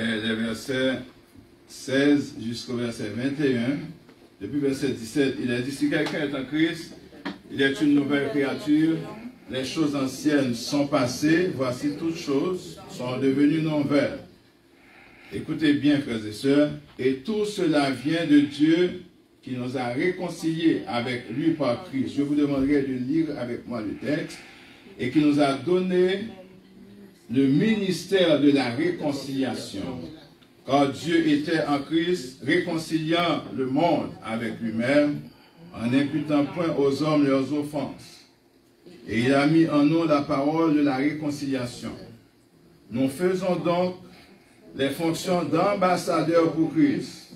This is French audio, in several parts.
les versets 16 jusqu'au verset 21. Depuis verset 17, il a dit, si quelqu'un est en Christ, il est une nouvelle créature. Les choses anciennes sont passées, voici toutes choses sont devenues nouvelles. Écoutez bien, frères et sœurs, et tout cela vient de Dieu qui nous a réconciliés avec lui par Christ. Je vous demanderai de lire avec moi le texte, et qui nous a donné le ministère de la réconciliation. Car Dieu était en Christ, réconciliant le monde avec lui-même, en n'imputant point aux hommes leurs offenses. Et il a mis en nous la parole de la réconciliation. Nous faisons donc les fonctions d'ambassadeurs pour Christ.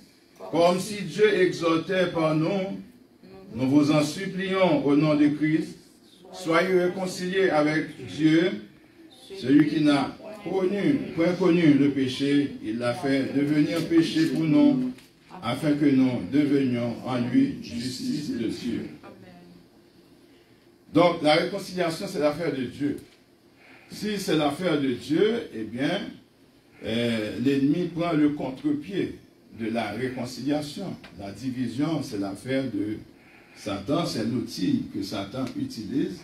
Comme si Dieu exhortait par nous, nous vous en supplions au nom de Christ, soyez réconciliés avec Dieu, celui qui n'a point connu le péché, il l'a fait devenir péché pour nous, afin que nous devenions en lui justice de Dieu. Donc, la réconciliation, c'est l'affaire de Dieu. Si c'est l'affaire de Dieu, eh bien, l'ennemi prend le contre-pied de la réconciliation. La division, c'est l'affaire de Satan, c'est l'outil que Satan utilise.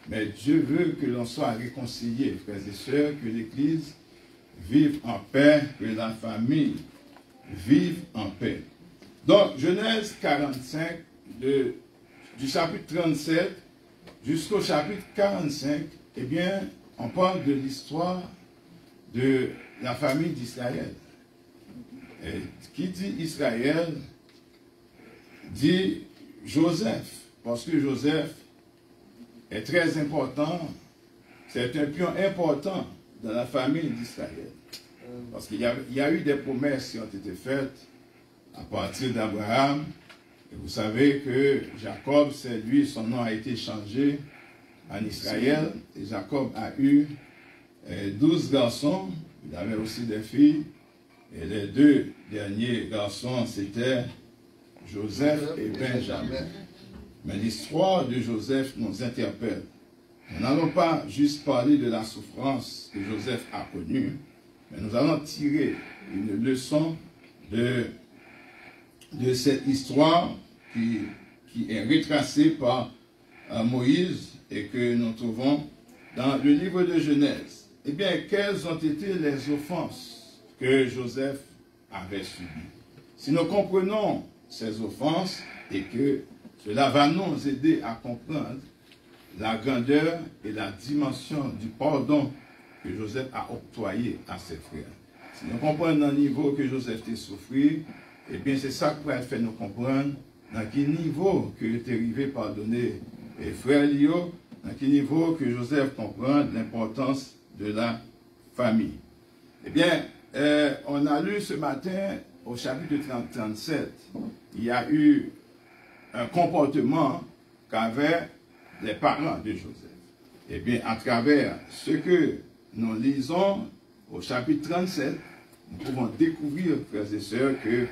Mais Dieu veut que l'on soit réconcilié, frères et sœurs, que l'Église vive en paix, que la famille vive en paix. Donc, Genèse 45, du chapitre 37 jusqu'au chapitre 45, eh bien, on parle de l'histoire de la famille d'Israël. Qui dit Israël, dit Joseph, parce que Joseph est très important, c'est un pion important dans la famille d'Israël. Parce qu'il y a eu des promesses qui ont été faites à partir d'Abraham. Et vous savez que Jacob, c'est lui, son nom a été changé en Israël. Et Jacob a eu 12 garçons. Il avait aussi des filles. Et les deux derniers garçons, c'était Joseph et Benjamin. Mais l'histoire de Joseph nous interpelle. Nous n'allons pas juste parler de la souffrance que Joseph a connue, mais nous allons tirer une leçon de cette histoire qui est retracée par Moïse et que nous trouvons dans le livre de Genèse. Eh bien, quelles ont été les offenses que Joseph avait subies? Si nous comprenons ces offenses et que cela va nous aider à comprendre la grandeur et la dimension du pardon que Joseph a octroyé à ses frères. Si nous comprenons le niveau que Joseph a souffert, eh bien c'est ça qui va faire nous comprendre dans quel niveau que tu es arrivé à pardonner les frères Lio, dans quel niveau que Joseph comprend l'importance de la famille. Eh bien, on a lu ce matin au chapitre 37, il y a eu un comportement qu'avaient les parents de Joseph. Eh bien, à travers ce que nous lisons au chapitre 37, nous pouvons découvrir, frères et sœurs, que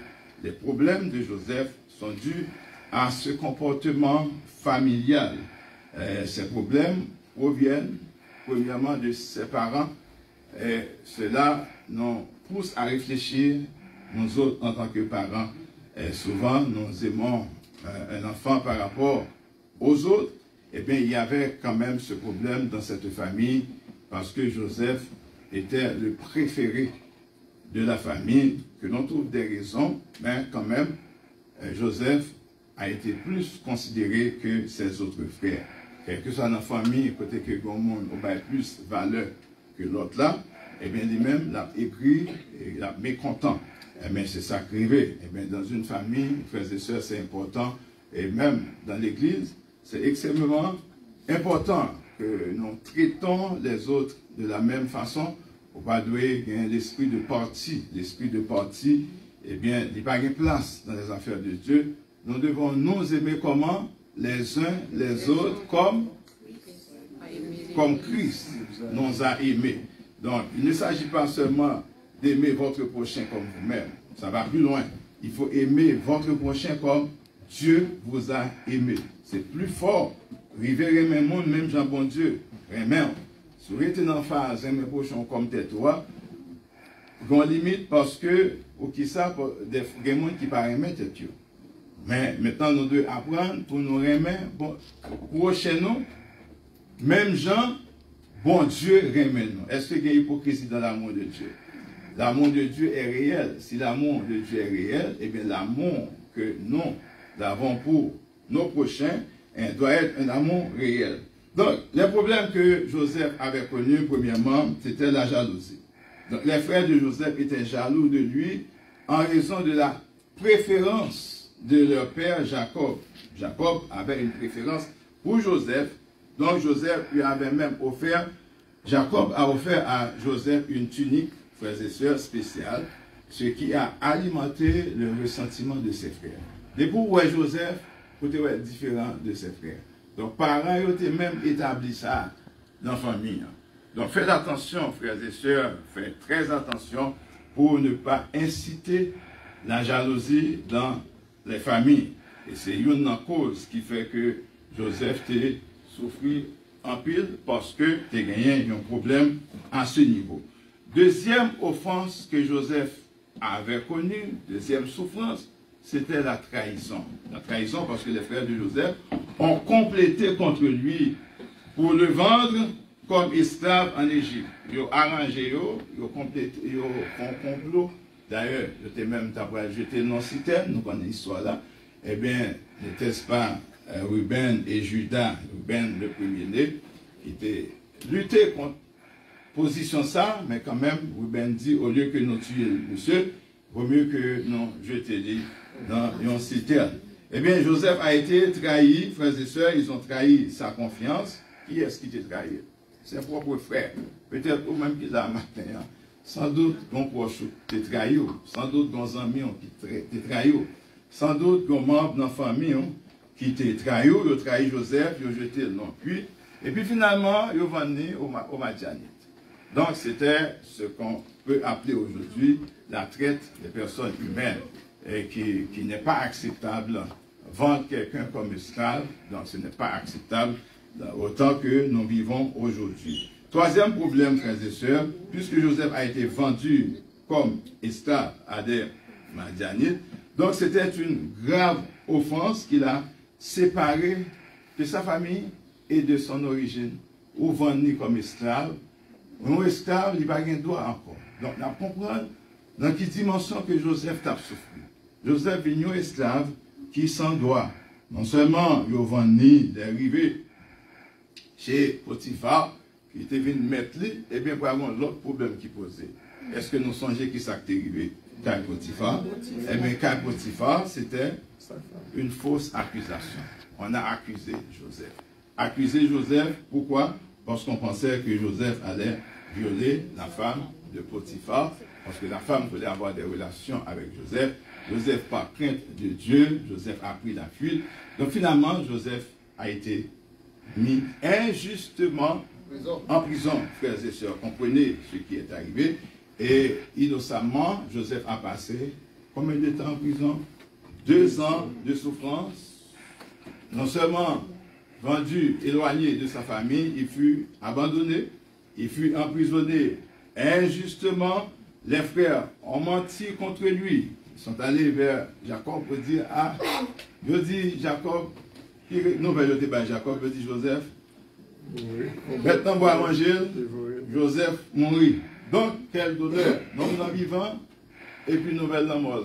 les problèmes de Joseph sont dus à ce comportement familial. Ces problèmes proviennent premièrement de ses parents. Et cela nous pousse à réfléchir, nous autres en tant que parents. Et souvent, nous aimons un enfant par rapport aux autres. Eh bien, il y avait quand même ce problème dans cette famille parce que Joseph était le préféré de la famille, que l'on trouve des raisons, mais quand même, Joseph a été plus considéré que ses autres frères. Quel que soit dans la famille, côté que Gommon a plus valeur que l'autre là, eh bien, lui-même l'a écrit et l'a mécontent. Eh bien, c'est ça qui arrivait. Eh bien, dans une famille, frères et sœurs, c'est important. Et même dans l'église, c'est extrêmement important que nous traitons les autres de la même façon. Pour pas douer l'esprit de parti. L'esprit de parti, eh bien, il n'y a pas de place dans les affaires de Dieu. Nous devons nous aimer comment? Les uns, les autres, comme Christ nous a aimés. Donc, il ne s'agit pas seulement d'aimer votre prochain comme vous-même. Ça va plus loin. Il faut aimer votre prochain comme Dieu vous a aimé. C'est plus fort. River aimer monde, même Jean bon Dieu. Amen. Si vous êtes en phase, aimer prochain comme tes toi, une limite parce que, ou qui ça, des gens qui ne remettent pas. Mais maintenant, nous devons apprendre pour nous remettre, bon, pour chez nous, même gens, bon Dieu remet nous. Est-ce qu'il y a une hypocrisie dans l'amour de Dieu? L'amour de Dieu est réel. Si l'amour de Dieu est réel, eh bien l'amour que nous avons pour nos prochains doit être un amour réel. Donc, le problème que Joseph avait connu, premièrement, c'était la jalousie. Donc, les frères de Joseph étaient jaloux de lui en raison de la préférence de leur père Jacob. Jacob avait une préférence pour Joseph. Donc, Joseph lui avait même offert, Jacob a offert à Joseph une tunique, frères et sœurs, spéciale, ce qui a alimenté le ressentiment de ses frères. Et pour Joseph, était différent de ses frères. Donc, parents ont même établi ça dans la famille. Donc, faites attention, frères et sœurs, faites très attention pour ne pas inciter la jalousie dans les familles. Et c'est une cause qui fait que Joseph t'a souffert en pile parce que tu as gagné un problème à ce niveau. Deuxième offense que Joseph avait connue, deuxième souffrance, c'était la trahison. La trahison parce que les frères de Joseph ont complété contre lui pour le vendre comme esclave en Égypte. Ils ont arrangé, ils ont complété, ils ont fait un complot. D'ailleurs, j'étais même jeté dans la citerne, nous connaissons l'histoire là. Eh bien, n'était-ce pas Ruben et Judas, Ruben le premier-né, qui étaient luttés contre position ça, mais quand même, Ruben dit, au lieu que nous tuions monsieur, vaut mieux que nous jeter dans une citerne. Eh bien, Joseph a été trahi, frères et sœurs, ils ont trahi sa confiance. Qui est-ce qui t'a trahi? Ses propres frères. Peut-être ou même qu'ils a matin. Hein. Sans doute, ton proche t'a trahi. Sans doute, ton ami qui t'a trahi. Sans doute, ton membre de la famille qui t'a trahi, ils ont trahi Joseph, ils ont jeté le nom. Et puis finalement, ils ont vendu au Madianite. Donc, c'était ce qu'on peut appeler aujourd'hui la traite des personnes humaines et qui n'est pas acceptable. Vendre quelqu'un comme esclave, donc ce n'est pas acceptable autant que nous vivons aujourd'hui. Troisième problème, frères et sœurs, puisque Joseph a été vendu comme esclave à des Madianites, donc c'était une grave offense qu'il a séparé de sa famille et de son origine, ou vendu comme esclave. Un esclave, il n'a pas de droit encore. Donc, on comprend dans quelle dimension que Joseph a souffert. Joseph est un esclave qui s'en doit. Non seulement il a vendu d'arriver chez Potiphar, qui était venu mettre lui, et bien pour avoir l'autre problème qui posait. Est-ce que nous songeons qui s'est arrivé qu'à Potiphar? Eh bien, qu'à Potiphar, c'était une fausse accusation. On a accusé Joseph. Accusé Joseph, pourquoi? Parce qu'on pensait que Joseph allait violer la femme de Potiphar, parce que la femme voulait avoir des relations avec Joseph. Joseph, par crainte de Dieu, Joseph a pris la fuite. Donc finalement, Joseph a été mis injustement en prison. Frères et sœurs, comprenez ce qui est arrivé. Et innocemment, Joseph a passé combien de temps en prison? 2 ans de souffrance. Non seulement vendu, éloigné de sa famille, il fut abandonné, il fut emprisonné injustement. Les frères ont menti contre lui. Ils sont allés vers Jacob pour dire, ah, je dis Jacob, non, je dis Jacob, je dis Joseph, maintenant on va manger, Joseph mourit. Donc, quelle douleur, nous sommes vivants, et puis nouvelle la mort.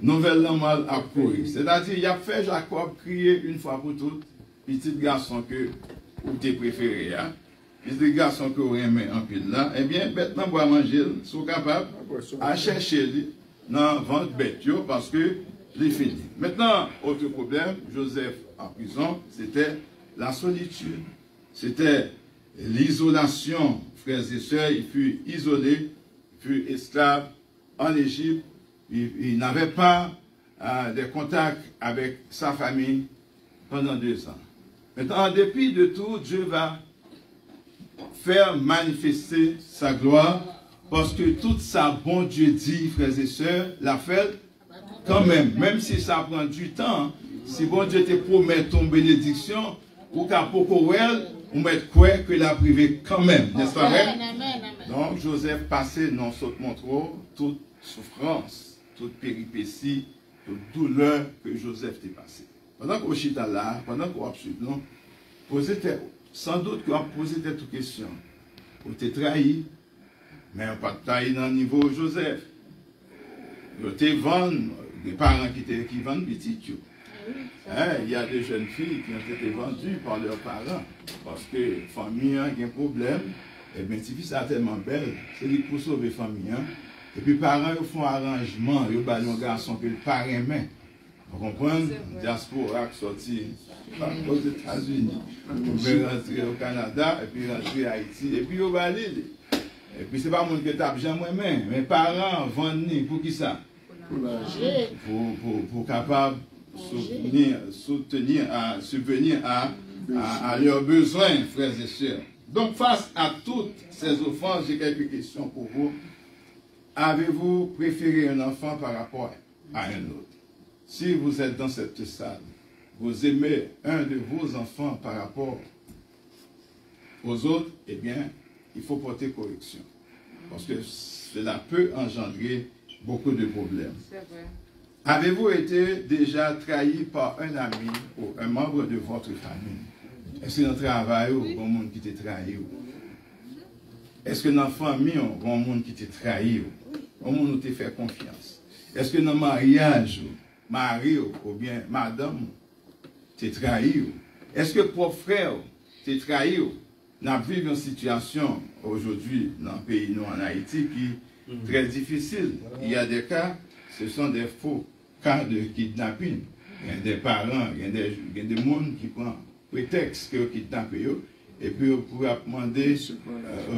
Nouvelle la mort a couru. C'est-à-dire, il a fait Jacob crier une fois pour toutes, petit garçon que vous t'es préféré, hein? Petit garçon que vous aimez en pile là, eh bien, maintenant, on va manger, sont capables à chercher dans le ventre bête, parce que je l'ai fini. Maintenant, autre problème, Joseph en prison, c'était la solitude. C'était l'isolation, frères et sœurs, il fut isolé, il fut esclave en Égypte, il n'avait pas de contact avec sa famille pendant 2 ans. Maintenant, en dépit de tout, Dieu va faire manifester sa gloire, parce que tout ça, bon Dieu dit, frères et sœurs, l'a fait quand même si ça prend du temps, si bon Dieu te promet ton bénédiction, ou qu'à Pocowell, on met quoi que la privé quand même, n'est-ce pas vrai? Donc, Joseph passait dans ce montre toute souffrance, toute péripétie, toute douleur que Joseph t'est passé. Pendant qu'on chita là, pendant qu'on a non, sans doute qu'on a posé toute question. On t'a trahi, mais on pas trahi dans le niveau de Joseph. On t'a vendu, des parents qui vendent petit. Il y a des jeunes filles qui ont été vendues par leurs parents parce que la famille a un problème. Et bien, si c'est tellement belle, c'est pour sauver la famille. Et puis, les parents ils font arrangement, ils ont un garçon que le parrain main. Vous comprenez? La diaspora qui sorti aux États-Unis, vous pouvez rentrer au Canada, et puis rentrer à Haïti, et puis au Balil. Et puis, ce n'est pas mon que tape moi-même. Mes parents vendent pour qui ça? Pour capable subvenir à leurs besoins, frères et sœurs. Donc, face à toutes ces offenses, j'ai quelques questions pour vous. Avez-vous préféré un enfant par rapport à un autre? Si vous êtes dans cette salle, vous aimez un de vos enfants par rapport aux autres, eh bien, il faut porter correction. Parce que cela peut engendrer beaucoup de problèmes. C'est vrai. Avez-vous été déjà trahi par un ami ou un membre de votre famille? Est-ce que dans le travail, il y a un monde qui t'a trahi? Est-ce que dans la famille, il y a un monde qui t'a trahi? Un monde qui t'a fait confiance? Est-ce que dans le mariage, mari ou bien madame, t'a trahi? Est-ce que pour frère, t'a trahi? Nous vivons une situation aujourd'hui dans le pays, nous en Haïti, qui est très difficile. Il y a des cas, ce sont des faux cas de kidnapping. Il y a des parents, il y a des gens qui prennent prétexte que kidnappent et puis on pourrait demander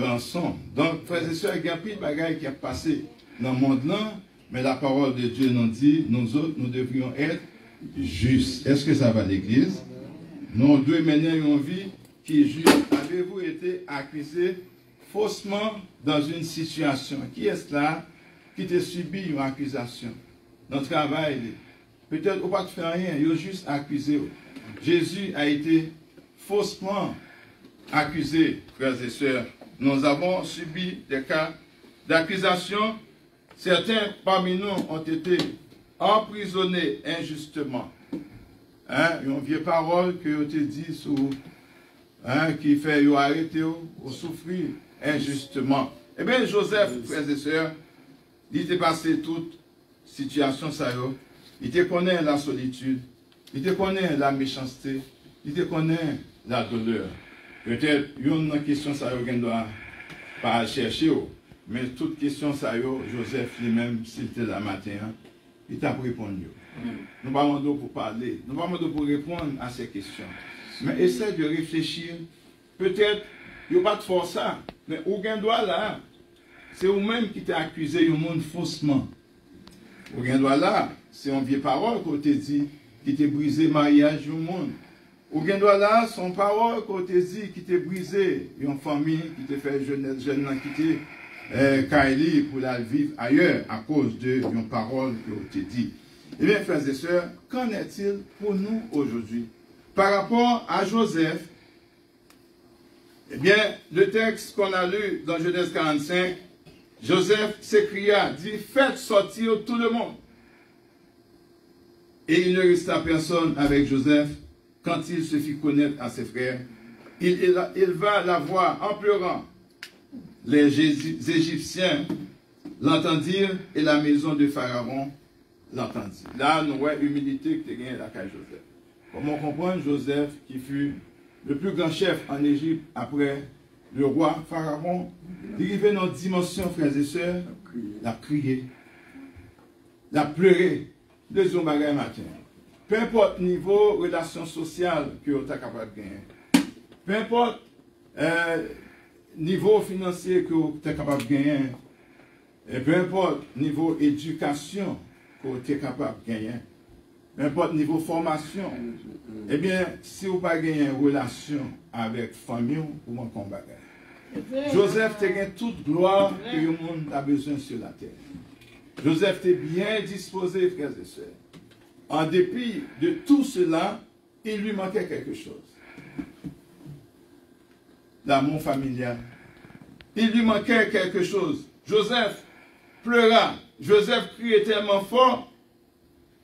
rançon. Donc, frères et sœurs, il y a plein de bagages qui ont passé dans le monde là, mais la parole de Dieu nous dit, nous autres, nous devrions être justes. Est-ce que ça va l'église? Nous devons mener une vie qui est juste. Avez-vous été accusé faussement dans une situation? Qui est-ce là qui t'a subi une accusation? Dans le travail, peut-être on ne va pas faire rien, il a juste accusé. Jésus a été faussement accusé, frères et sœurs. Nous avons subi des cas d'accusation. Certains parmi nous ont été emprisonnés injustement. Une vieille parole que vous te dit sous, qui fait arrêter ou souffrir injustement. Eh bien, Joseph, frères et sœurs, il était passé toute situation, ça il te connaît la solitude, il te connaît la méchanceté, il te connaît la douleur. Peut-être, il y a une question, ça ne doit pas chercher, mais toute question, ça Joseph lui-même, s'il était là matin, il t'a répondu. Nous ne parlons pas pour parler, nous ne parlons pas pour répondre à ces questions. Mais essaie de réfléchir. Peut-être, il n'y a pas de force, mais aucun doigt là, c'est vous-même qui t'a accusé au monde faussement. Aucun doigt là, c'est une vieille parole qu'on t'a dit, qui t'a brisé le mariage du monde. Aucun doigt là, son parole qu'on t'a dit, qui t'a brisé une famille, qui t'a fait jeune quitter Kaili pour la vivre ailleurs à cause de une parole qu'on t'a dit. Eh bien, frères et sœurs, qu'en est-il pour nous aujourd'hui? Par rapport à Joseph, eh bien, le texte qu'on a lu dans Genèse 45, Joseph s'écria, dit, faites sortir tout le monde. Et il ne resta personne avec Joseph quand il se fit connaître à ses frères. Il va la voir en pleurant. Les Égyptiens l'entendirent et la maison de Pharaon l'entendit. Là, nous voyons l'humilité que tu as gagnée là avec Joseph. Comment comprendre Joseph qui fut le plus grand chef en Égypte après le roi Pharaon, il arrivait dans une dimension, frères et sœurs, l'a crié, l'a pleuré, deuxième bagaille matin. Peu importe niveau relation sociale que vous êtes capable de gagner, peu importe niveau financier que vous êtes capable de gagner, et peu importe niveau éducation que vous êtes capable de gagner, peu importe niveau formation, eh bien, si vous n'avez pas gagné une relation avec la famille, vous manquez un bagage. Joseph a gagné toute gloire que le monde a besoin sur la terre. Joseph était bien disposé, frères et sœurs. En dépit de tout cela, il lui manquait quelque chose. L'amour familial, il lui manquait quelque chose. Joseph pleura. Joseph criait tellement fort.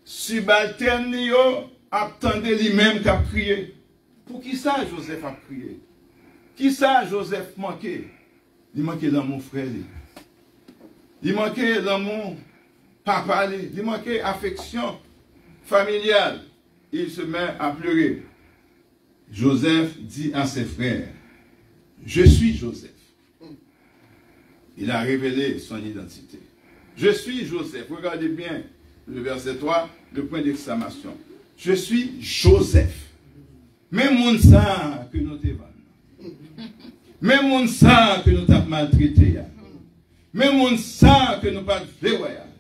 Subalterne yo attendait lui-même qu'à crier. Pour qui ça Joseph a crié? Qui ça Joseph manquait? Il manquait dans mon frère. Il manquait dans mon papa. Il manquait affection familiale. Il se met à pleurer. Joseph dit à ses frères, je suis Joseph. Il a révélé son identité. Je suis Joseph. Regardez bien le verset 3, le point d'exclamation. Je suis Joseph. Même mon sang que nous t'évanons. Même mon sang que nous t'avons maltraité. Même mon sang que nous pas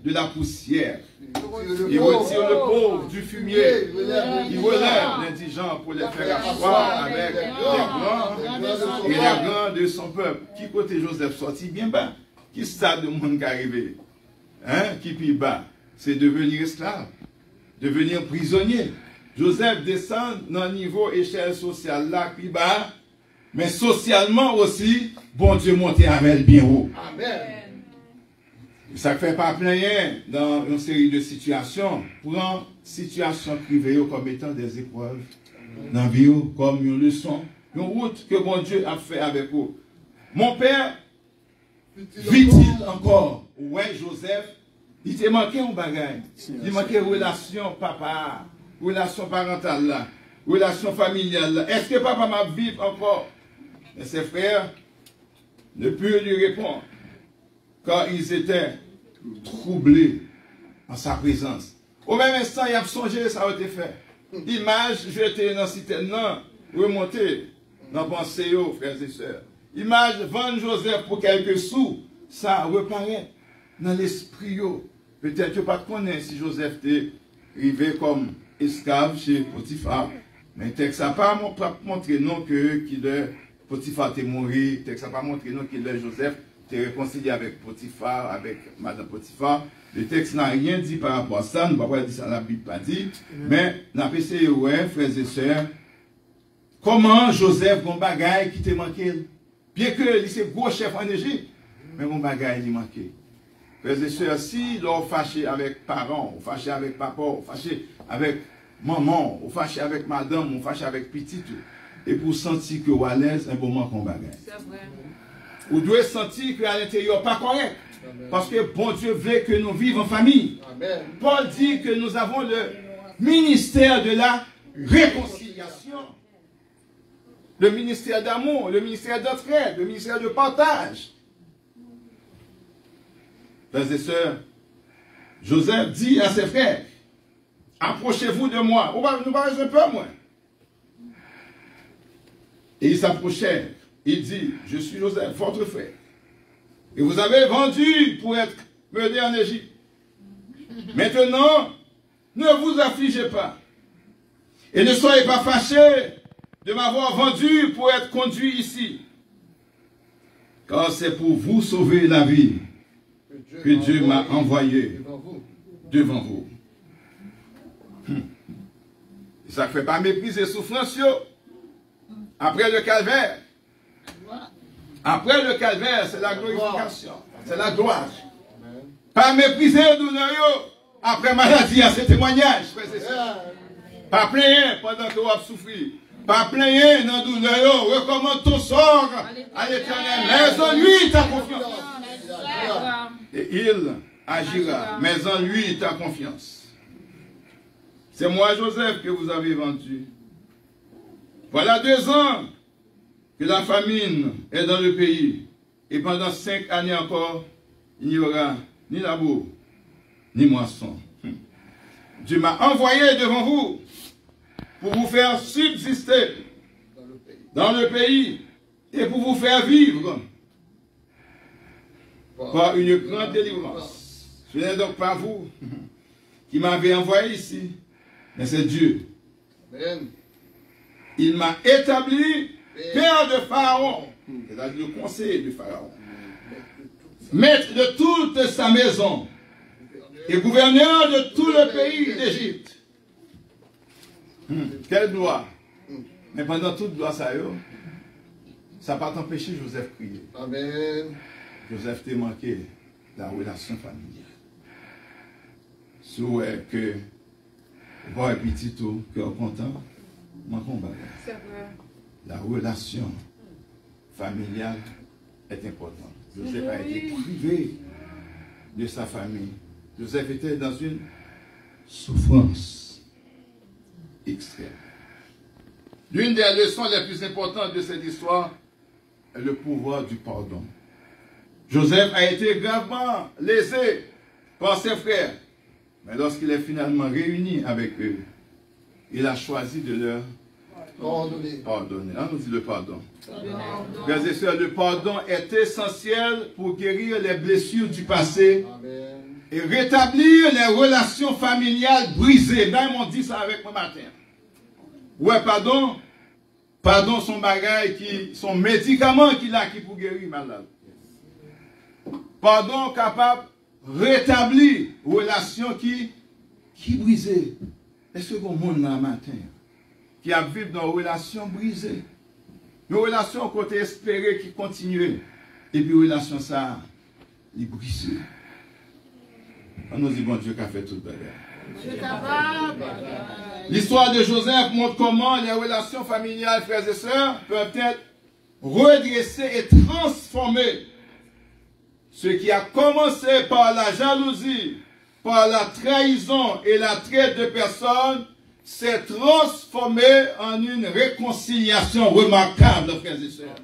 de la poussière. Il retire le pauvre du fumier. Il relève l'indigent pour les faire asseoir avec les grands et les grands de son peuple. Qui côté Joseph sorti bien bas? Qui stade de monde qui arrivé? Hein? Qui plus bas? C'est devenir esclave, devenir prisonnier. Joseph descend dans le niveau échelle sociale là, plus bas, mais socialement aussi, bon Dieu monte avec bien haut. Amen. Ça ne fait pas plein dans une série de situations. Prends situation privée comme étant des épreuves dans la vie comme une leçon, une route que bon Dieu a fait avec vous. Mon père, vit-il encore? Ouais, Joseph, il te manquait un bagage. Il manquait relation papa, relation parentale là, relation familiale là. Est-ce que papa m'a vivre encore? Et ses frères ne purent lui répondre, car ils étaient troublés en sa présence. Au même instant, il a songé, ça a été fait. L'image, je étais dans la cité, non, remonter dans la pensée, frères et sœurs. Image, vendre Joseph pour quelques sous, ça reparaît dans l'esprit. Peut-être que pas de connaître si Joseph était arrivé comme esclave chez Potiphar. Mais le texte n'a pas montré non que Potiphar était mort. Le texte n'a pas montré non que Joseph était réconcilié avec Potiphar, avec Madame Potiphar. Le texte n'a rien dit par rapport à ça. Nous ne pouvons pas dire ça, la Bible pas dit. Mais nous avons essayé, frères et sœurs, comment Joseph, bon bagaille qui te manqué. Bien que il est gros chef en Égypte, mais mon bagaille il manqué. Frères et sœurs, si l'on fâché avec parents, on fâché avec papa, on fâché avec maman, on fâché avec madame, on fâché avec petite, et pour sentir que vous à l'aise, un bon moment qu'on bagaille. C'est vrai. Vous devez sentir que à l'intérieur pas correct. Amen. Parce que bon Dieu veut que nous vivions en famille. Amen. Paul dit que nous avons le ministère de la réconciliation. Le ministère d'amour, le ministère d'entraide, le ministère de partage. Frères et sœurs, Joseph dit à ses frères, approchez-vous de moi. Nous parlons un peu moins. Et ils s'approchèrent. Il dit, je suis Joseph, votre frère. Et vous avez vendu pour être mené en Égypte. Maintenant, ne vous affligez pas. Et ne soyez pas fâchés de m'avoir vendu pour être conduit ici. Car c'est pour vous sauver la vie que Dieu m'a envoyé devant vous. Ça ne fait pas mépriser souffrance. Après le calvaire. Après le calvaire, c'est la glorification. C'est la gloire. Pas mépriser douleur. Après maladie, c'est témoignage. Pas plaigner pendant que vous avez souffert. Pas plaigner dans la douleur. Recommande ton sort à l'Éternel. Mais en lui, ta confiance. Et il agira. Mais en lui, ta confiance. C'est moi, Joseph, que vous avez vendu. Voilà 2 ans que la famine est dans le pays. Et pendant 5 années encore, il n'y aura ni labour, ni moisson. Dieu m'a envoyé devant vous pour vous faire subsister dans le pays et pour vous faire vivre par une grande délivrance. Ce n'est donc pas vous qui m'avez envoyé ici, mais c'est Dieu. Amen. Il m'a établi père de Pharaon, c'est-à-dire le conseiller de Pharaon, maître de toute sa maison et gouverneur de tout le pays d'Égypte. Quelle gloire! Mais pendant toute gloire, Ça n'a pas empêché Joseph de prier. Amen. Joseph t'a manqué la relation familiale. Souhait que, voir un petit tout, que content, mon combat. C'est vrai. La relation familiale est importante. Joseph a été privé de sa famille. Joseph était dans une souffrance extrême. L'une des leçons les plus importantes de cette histoire est le pouvoir du pardon. Joseph a été gravement lésé par ses frères, mais lorsqu'il est finalement réuni avec eux, il a choisi de leur pardonner. On nous dit le pardon. Frères et sœurs, le pardon est essentiel pour guérir les blessures du passé. Amen. Et rétablir les relations familiales brisées. Même on dit ça avec moi matin. Ouais, pardon. Pardon, son bagage, son médicament qu'il a qui pour guérir malade. Pardon capable de rétablir relations qui brisées. Est-ce que le monde là matin qui a vécu dans une relation brisée? Une relation côté espéré qui continue. Et puis relation ça, il brise. On nous dit, bon Dieu, qui a fait tout le bagage. L'histoire de Joseph montre comment les relations familiales, frères et sœurs, peuvent être redressées et transformées. Ce qui a commencé par la jalousie, par la trahison et la traite de personnes, s'est transformé en une réconciliation remarquable, frères et sœurs.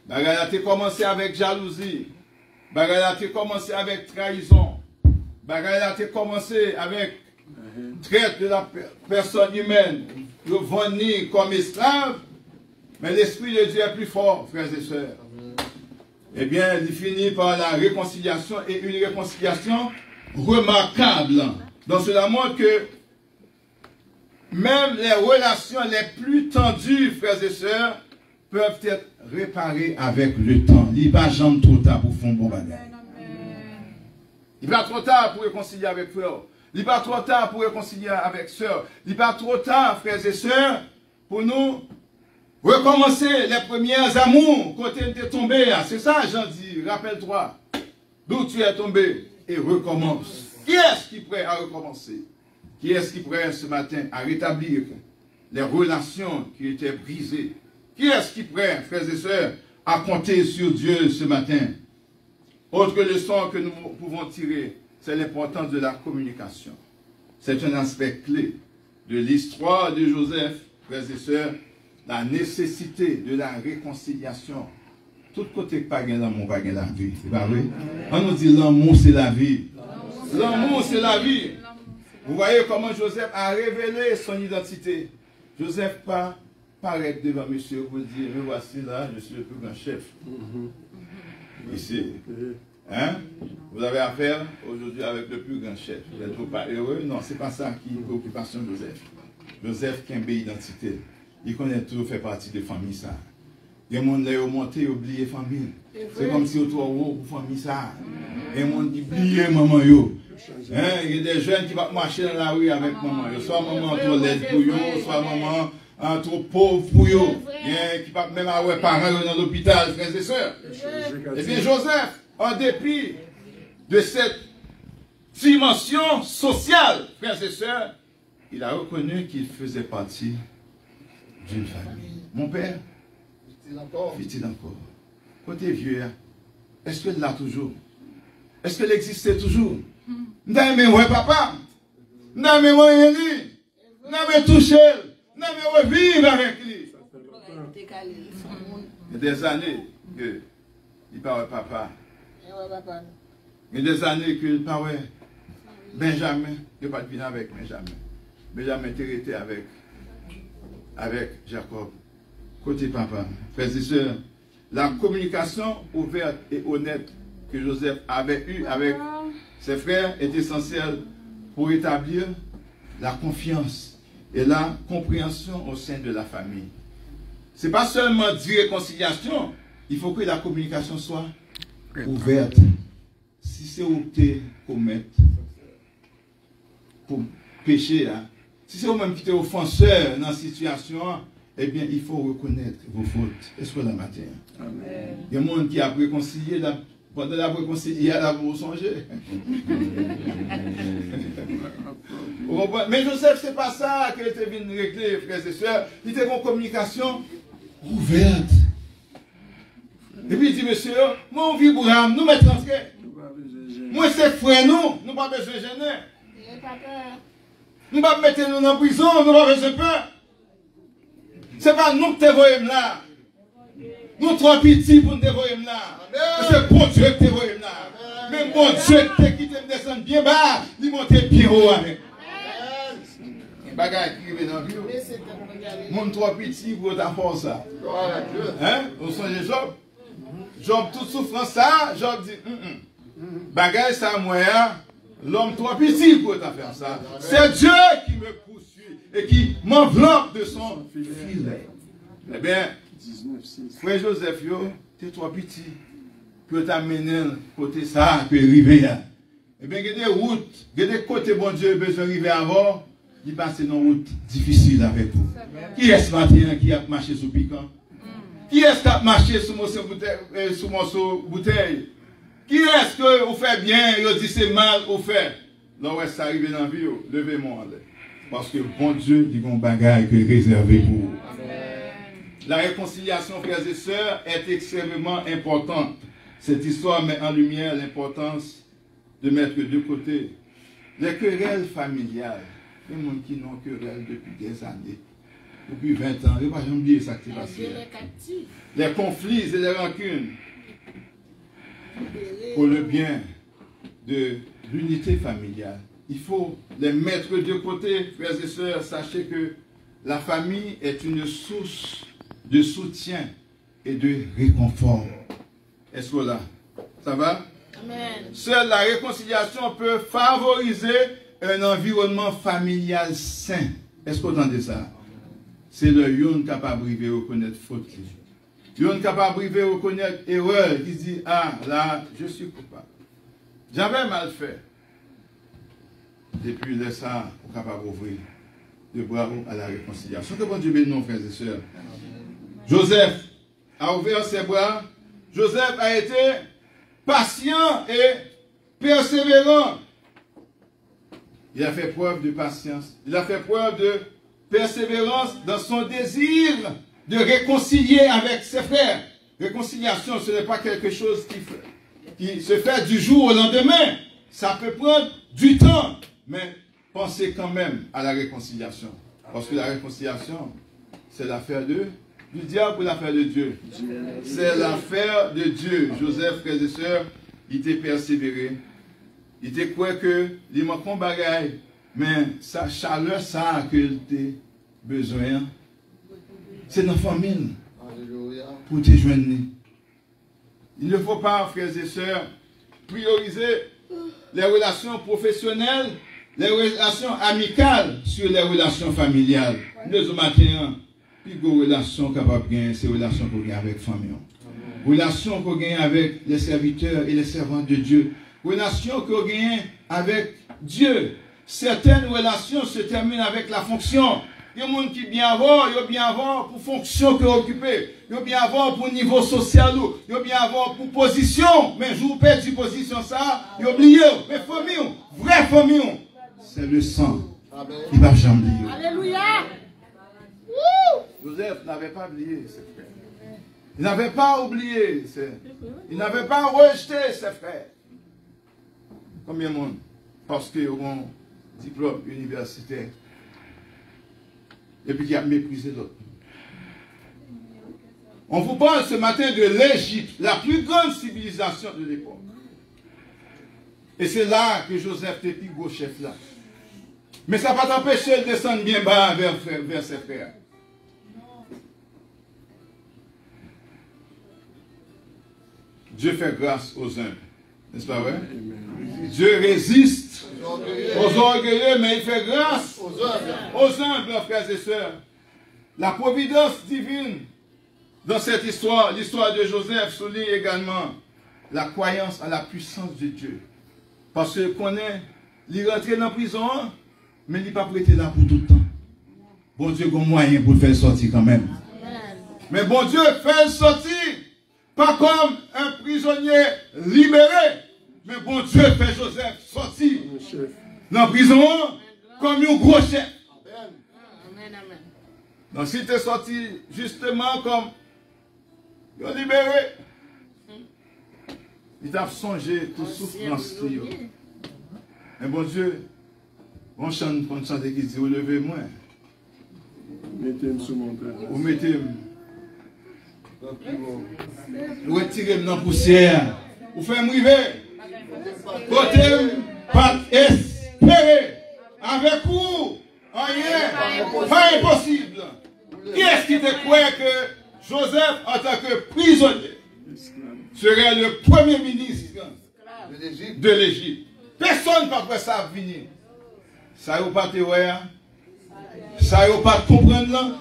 Bagala a commencé avec jalousie. Bagala a commencé avec trahison. Bagala a commencé avec traite de la personne humaine, le venir comme esclave. Mais l'Esprit de Dieu est plus fort, frères et sœurs. Eh bien, il finit par la réconciliation et une réconciliation remarquable. Donc cela montre que même les relations les plus tendues, frères et sœurs, peuvent être réparées avec le temps. Il va jamais trop tard pour faire un bon bagage. Il va trop tard pour réconcilier avec frère. Il va trop tard pour réconcilier avec sœur. Il va trop tard, frères et sœurs, pour nous recommencer les premiers amours quand tu es tombé. C'est ça, Jean dit. Rappelle-toi d'où tu es tombé et recommence. Qui est-ce qui est prêt à recommencer? Qui est-ce qui est prêt ce matin à rétablir les relations qui étaient brisées? Qui est-ce qui est prêt, frères et sœurs, à compter sur Dieu ce matin? Autre leçon que nous pouvons tirer, c'est l'importance de la communication. C'est un aspect clé de l'histoire de Joseph, frères et sœurs, la nécessité de la réconciliation. Tout côté pas l'amour, pas la vie. C'est pas vrai? On nous dit l'amour, c'est la vie. L'amour, c'est la vie. Vous voyez comment Joseph a révélé son identité. Joseph pas paraît devant monsieur pour dire, me voici là, je suis le plus grand chef. Ici. Hein? Vous avez affaire aujourd'hui avec le plus grand chef. Vous n'êtes pas heureux? Non, ce n'est pas ça qui est une préoccupation de Joseph. Joseph qui a une belle identité. Il connaît tout, fait partie de la famille ça. Il y a des gens qui ont monté, oublié la famille. C'est comme si autour de la famille ça. Il y a des gens qui ont oublié maman. Hein? Il y a des jeunes qui vont marcher dans la rue avec maman. Soit maman trop laide pour eux, soit maman trop pauvre pour eux. Il y a qui vont même avoir parents dans l'hôpital, frères et sœurs. Et bien Joseph, en dépit de cette dimension sociale, frères et sœurs, il a reconnu qu'il faisait partie d'une famille. Mon père, vit-il encore? Côté vieux, est-ce qu'il l'a toujours? Est-ce qu'il existait toujours? N'a mais ouais papa, n'a mais ouais lui, n'a mais touché, n'a mais ouais vivre avec lui. Il y a des années que il parle papa. Il y a des années que il parle Benjamin, il n'a pas de vie avec Benjamin. Benjamin était resté avec Jacob. Côté papa, frères et sœurs, la communication ouverte et honnête que Joseph avait eue avec ses frères est essentielle pour établir la confiance et la compréhension au sein de la famille. Ce n'est pas seulement dire réconciliation, il faut que la communication soit ouverte. Si c'est où tu commettre pour pécher, hein, si c'est vous-même qui êtes offenseur dans la situation, eh bien, il faut reconnaître vos fautes. Est-ce que la matin? Amen. Il y a des gens qui a réconcilié, pendant la réconcilié, là, vous songez. Mais Joseph, c'est pas ça qu'il était venu régler, frères et sœurs. Il était en communication ouverte. Et puis il dit, monsieur, moi on vit pour âme, nous mettons entrer. Moi c'est frère, nous pas besoin de gêner. Nous pas mettre nous en prison, nous pas besoin de peur. C'est pas nous qui te voyons là. Nous trois petits pour nous te voyons là. C'est bon Dieu qui te voyons là. Mais bon Dieu qui te descend bien bas, il monte bien haut avec. Bagay qui arrive dans la vie. Mon trois petits pour ta force. Hein? Vous songez Job? Job, toute souffrance ça, Job dit, bagay ça moyen, l'homme trop petit pour faire ça. C'est Dieu qui me poursuit et qui m'enveloppe de son filet. Eh bien, frère Joseph, tu es trop petit pour t'amener côté ça, pour arriver là. Eh bien, il y a des routes, il y a des côtés, bon Dieu, besoin d'arriver avant, il passe dans une route difficile avec vous. Qui est ce matin qui a marché sous piquant? Qui est-ce qui a marché sous morceau bouteille? Qui est-ce que vous faites bien et vous dites c'est mal vous faites? Là où est-ce que ça arrive dans la vie, levez-moi en l'air. Parce que bon Dieu, il y a un bagage qui est réservé pour vous. La réconciliation, frères et sœurs, est extrêmement importante. Cette histoire met en lumière l'importance de mettre de côté les querelles familiales. Les gens qui n'ont querelles depuis des années. Depuis 20 ans, je ne vais pas oublier ça qui s'est passé. Les conflits et les rancunes. Pour le bien de l'unité familiale. Il faut les mettre de côté, frères et sœurs. Sachez que la famille est une source de soutien et de réconfort. Est-ce que là, ça va? Amen. Seule la réconciliation peut favoriser un environnement familial sain. Est-ce que vous entendez ça? C'est le yon capable de reconnaître faute. Yon capable de reconnaître erreur, qui dit, ah, là, je suis coupable. J'avais mal fait. Depuis là, ça, on est capable d'ouvrir le bras à la réconciliation. Que bon Dieu bénisse nos frères et sœurs. Joseph a ouvert ses bras. Joseph a été patient et persévérant. Il a fait preuve de patience. Il a fait preuve de persévérance dans son désir de réconcilier avec ses frères. Réconciliation, ce n'est pas quelque chose qui se fait du jour au lendemain. Ça peut prendre du temps, mais pensez quand même à la réconciliation. Parce que la réconciliation, c'est l'affaire du diable ou l'affaire de Dieu? C'est l'affaire de Dieu. Joseph, frères et sœurs, il était persévéré. Il était quoi que il manque un bagaille, mais sa chaleur, ça qu'il a besoin, c'est dans la famille. Pour te joindre. Il ne faut pas, frères et sœurs, prioriser les relations professionnelles, les relations amicales sur les relations familiales. Nous, matin, puis les relations capables de gagner, c'est les relations qu'on gagne avec la famille. Relations qu'on gagne avec les serviteurs et les servantes de Dieu. Relations qu'on gagne avec Dieu. Certaines relations se terminent avec la fonction. Il y a des gens qui bien avoir, il y a bien avoir pour fonction que occuper, il y a bien avoir pour niveau social, il y a bien avoir pour position. Mais je vous perds une position ça, il y a oublié. Mais famille, vraie famille, c'est le sang qui va jamais oublier. Alléluia. Joseph n'avait pas oublié ses frères. Il n'avait pas oublié, il n'avait pas rejeté ses frères. Combien de monde? Parce qu'ils ont un diplôme universitaire. Et puis qui a méprisé l'autre. On vous parle ce matin de l'Égypte, la plus grande civilisation de l'époque. Et c'est là que Joseph était plus gros chef là. Mais ça ne va pas t'empêcher de descendre bien bas vers ses frères. Dieu fait grâce aux humbles. N'est-ce pas vrai? Dieu résiste aux orgueilleux, mais il fait grâce aux humbles, frères et sœurs. La providence divine dans cette histoire, l'histoire de Joseph, souligne également la croyance à la puissance de Dieu. Parce que qu'on est, il est rentré dans la prison, mais il n'est pas prêté là pour tout le temps. bon Dieu a un moyen pour le faire sortir quand même. Mais bon Dieu fait sortir, pas comme un prisonnier libéré, mais bon Dieu fait Joseph sortir dans la prison comme un gros chef. Donc si tu es sorti justement comme un libéré, il t'a songé toute souffrance. Mais bon Dieu, on chante qui dit, vous levez-moi. Mettez-moi sur mon père. Vous mettez-moi. Vous retirez-moi dans la poussière. Vous faites-moi river. Côté, pas espérer. Avec vous, rien, pas impossible. Qui est-ce qui te croit que Joseph, en tant que prisonnier, serait le premier ministre de l'Égypte? Personne n'a pas ça venir. Ça n'a pas te voir. Ça n'a pas comprendre là.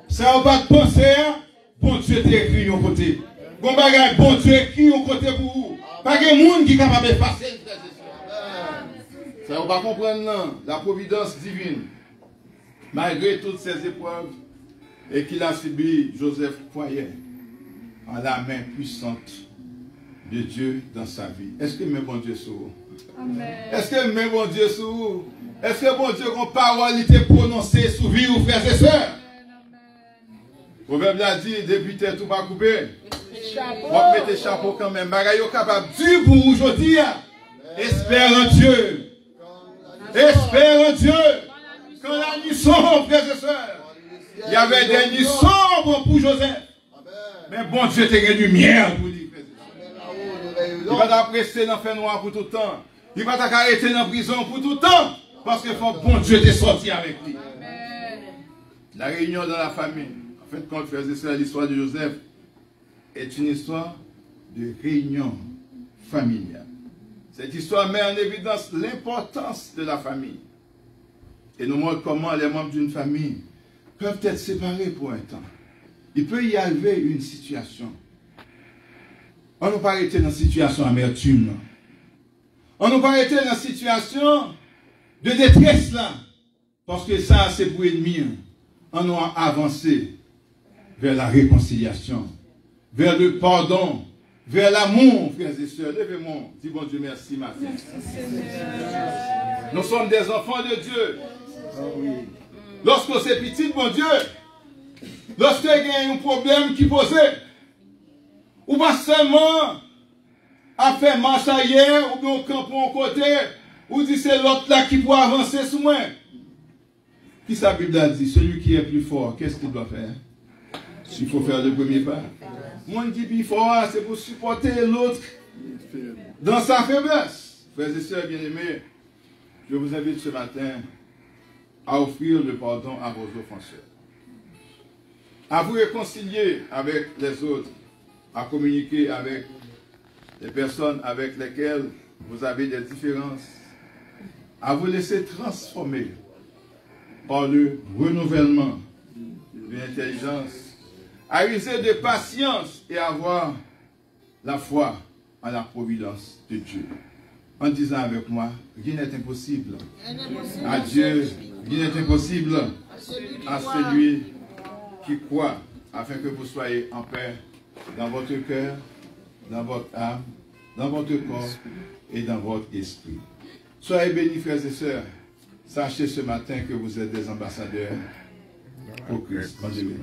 Ça n'a pas penser. Bon Dieu t'écrit au côté. Bon bagage, bon Dieu écrit au côté pour vous. Pas de monde qui est capable de passer. Ça n'a pas comprendre là. La providence divine. Malgré toutes ces épreuves et qu'il a subi, Joseph croyait en la main puissante de Dieu dans sa vie. Est-ce que mes bon Dieu sur vous? Est-ce que mes bon Dieu sur vous? Est-ce que bon Dieu, qu'on parole était prononcée sous vie ou frères et sœurs? Le proverbe l'a dit, depuis t'es tout pas coupé. On mettez chapeau quand même. Bagaille capable du pour aujourd'hui. Espère en Dieu. Espère en Dieu. Quand la nuit sombre, frères et sœurs, il y avait des nuits sombres pour Joseph. Mais bon Dieu t'a gagné lumière pour lui, frères et sœurs. Il va t'apprécier dans le fait noir pour tout le temps. Il va t'arrêter dans la prison pour tout le temps. Parce que faut bon Dieu t'est sorti avec lui. La réunion dans la famille. En fait, quand on faisait ça, l'histoire de Joseph est une histoire de réunion familiale. Cette histoire met en évidence l'importance de la famille. Et nous montre comment les membres d'une famille peuvent être séparés pour un temps. Il peut y arriver une situation. On n'a pas été dans une situation d'amertume. On n'a pas été dans une situation de détresse là. Parce que ça, c'est pour ennemi. On a avancé vers la réconciliation, vers le pardon, vers l'amour, frères et sœurs. Levez-moi, dis bon Dieu merci, ma fille. Nous sommes des enfants de Dieu. Lorsque c'est petit, bon Dieu, lorsque il y a un problème qui posait, ou pas seulement à faire marche ailleurs, ou bien au camp pour un côté, ou dit c'est l'autre là qui peut avancer sous moi. Qui sa Bible a dit, celui qui est plus fort, qu'est-ce qu'il doit faire? Il faut faire le premier pas. Moi qui est plus fort, c'est pour supporter l'autre dans sa faiblesse. Frères et sœurs bien-aimés, je vous invite ce matin à offrir le pardon à vos offenseurs, à vous réconcilier avec les autres, à communiquer avec les personnes avec lesquelles vous avez des différences, à vous laisser transformer par le renouvellement de l'intelligence, à user de patience et avoir la foi en la providence de Dieu. En disant avec moi, rien n'est impossible à Dieu, rien n'est impossible à celui qui croit, afin que vous soyez en paix dans votre cœur, dans votre âme, dans votre corps et dans votre esprit. Soyez bénis, frères et sœurs. Sachez ce matin que vous êtes des ambassadeurs pour Christ. Amen.